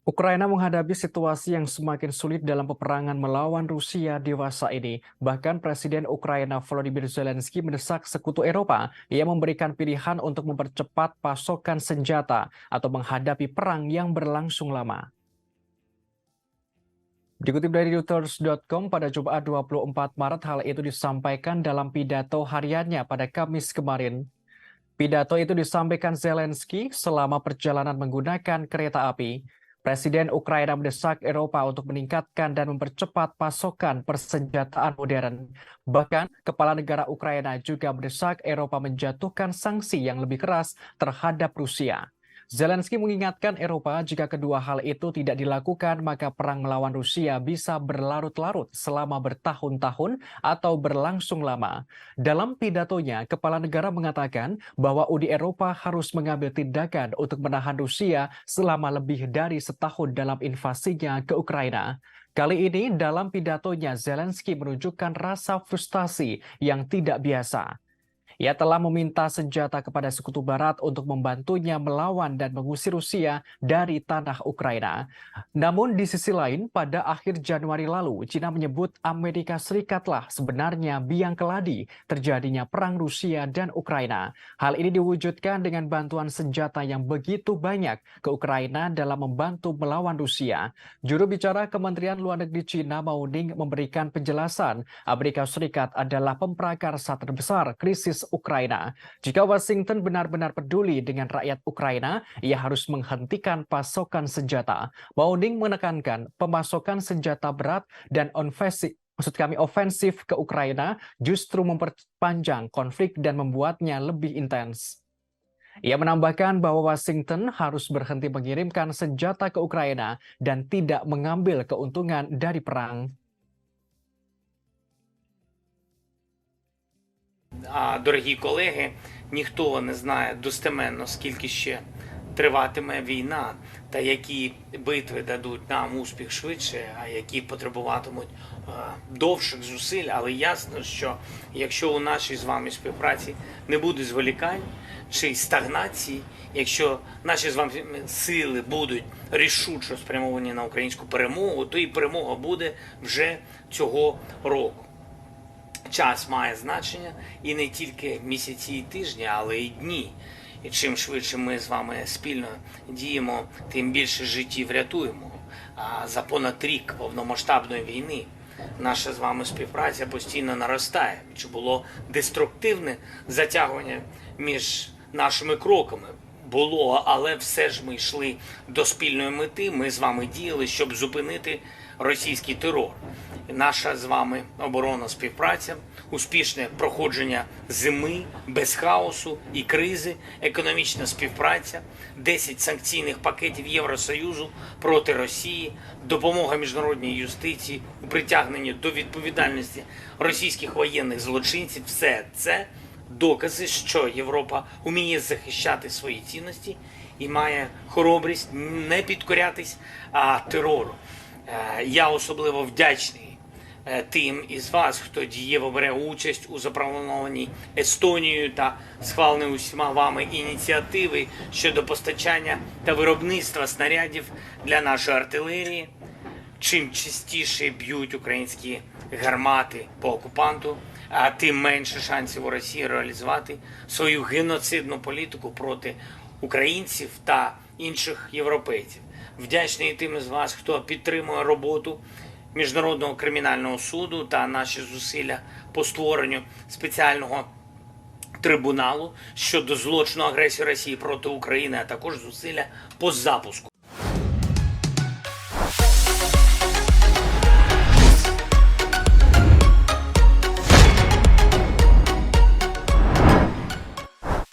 Ukraina menghadapi situasi yang semakin sulit dalam peperangan melawan Rusia dewasa ini. Bahkan Presiden Ukraina Volodymyr Zelensky mendesak sekutu Eropa yang memberikan pilihan untuk mempercepat pasokan senjata atau menghadapi perang yang berlangsung lama. Dikutip dari Reuters.com pada Jumat 24 Maret, hal itu disampaikan dalam pidato hariannya pada Kamis kemarin. Pidato itu disampaikan Zelensky selama perjalanan menggunakan kereta api. Presiden Ukraina mendesak Eropa untuk meningkatkan dan mempercepat pasokan persenjataan modern. Bahkan, kepala negara Ukraina juga mendesak Eropa menjatuhkan sanksi yang lebih keras terhadap Rusia. Zelensky mengingatkan Eropa jika kedua hal itu tidak dilakukan, maka perang melawan Rusia bisa berlarut-larut selama bertahun-tahun atau berlangsung lama. Dalam pidatonya, kepala negara mengatakan bahwa Uni Eropa harus mengambil tindakan untuk menahan Rusia selama lebih dari setahun dalam invasinya ke Ukraina. Kali ini dalam pidatonya, Zelensky menunjukkan rasa frustasi yang tidak biasa. Ia telah meminta senjata kepada Sekutu Barat untuk membantunya melawan dan mengusir Rusia dari tanah Ukraina. Namun di sisi lain, pada akhir Januari lalu, China menyebut Amerika Serikatlah sebenarnya biang keladi terjadinya perang Rusia dan Ukraina. Hal ini diwujudkan dengan bantuan senjata yang begitu banyak ke Ukraina dalam membantu melawan Rusia. Juru bicara Kementerian Luar Negeri China, Mao Ning, memberikan penjelasan Amerika Serikat adalah pemprakarsa terbesar krisis Ukraina. Jika Washington benar-benar peduli dengan rakyat Ukraina, ia harus menghentikan pasokan senjata. Mao Ning menekankan pemasokan senjata berat dan ofensif ke Ukraina justru memperpanjang konflik dan membuatnya lebih intens. Ia menambahkan bahwa Washington harus berhenti mengirimkan senjata ke Ukraina dan tidak mengambil keuntungan dari perang. Дорогі колеги, ніхто не знає достеменно, скільки ще триватиме війна, та які битви дадуть нам успіх швидше, а які потребуватимуть довших зусиль. Але ясно, що якщо у нашій з вами співпраці не буде зволікань чи стагнації, якщо наші з вами сили будуть рішучо спрямовані на українську перемогу, то і перемога буде вже цього року. Час має значення і не тільки місяці і тижні, але й дні. І чим швидше ми з вами спільно діємо, тим більше життів рятуємо. А за понад рік повномасштабної війни наша з вами співпраця постійно наростає. Чи було деструктивне затягування між нашими кроками? Було, але все ж ми йшли до спільної мети, ми з вами діяли, щоб зупинити російський терор. Наша з вами оборонна співпраця, успішне проходження зими без хаосу і кризи, економічна співпраця, 10 санкційних пакетів Євросоюзу проти Росії, допомога міжнародній юстиції у притягненні до відповідальності російських воєнних злочинців – все це докази, що Європа вміє захищати свої цінності і має хоробрість не підкорятись терору. Я особливо вдячний тим із вас, хто дієво бере участь у запропонованій Естонією та схваленій усіма вами ініціативи щодо постачання та виробництва снарядів для нашої артилерії. Чим частіше б'ють українські гармати по окупанту, тим менше шансів у Росії реалізувати свою геноцидну політику проти українців та інших європейців. Вдячний тим із вас, хто підтримує роботу Міжнародного кримінального суду та наші зусилля по створенню спеціального трибуналу щодо злочину агресії Росії проти України, а також зусилля по запуску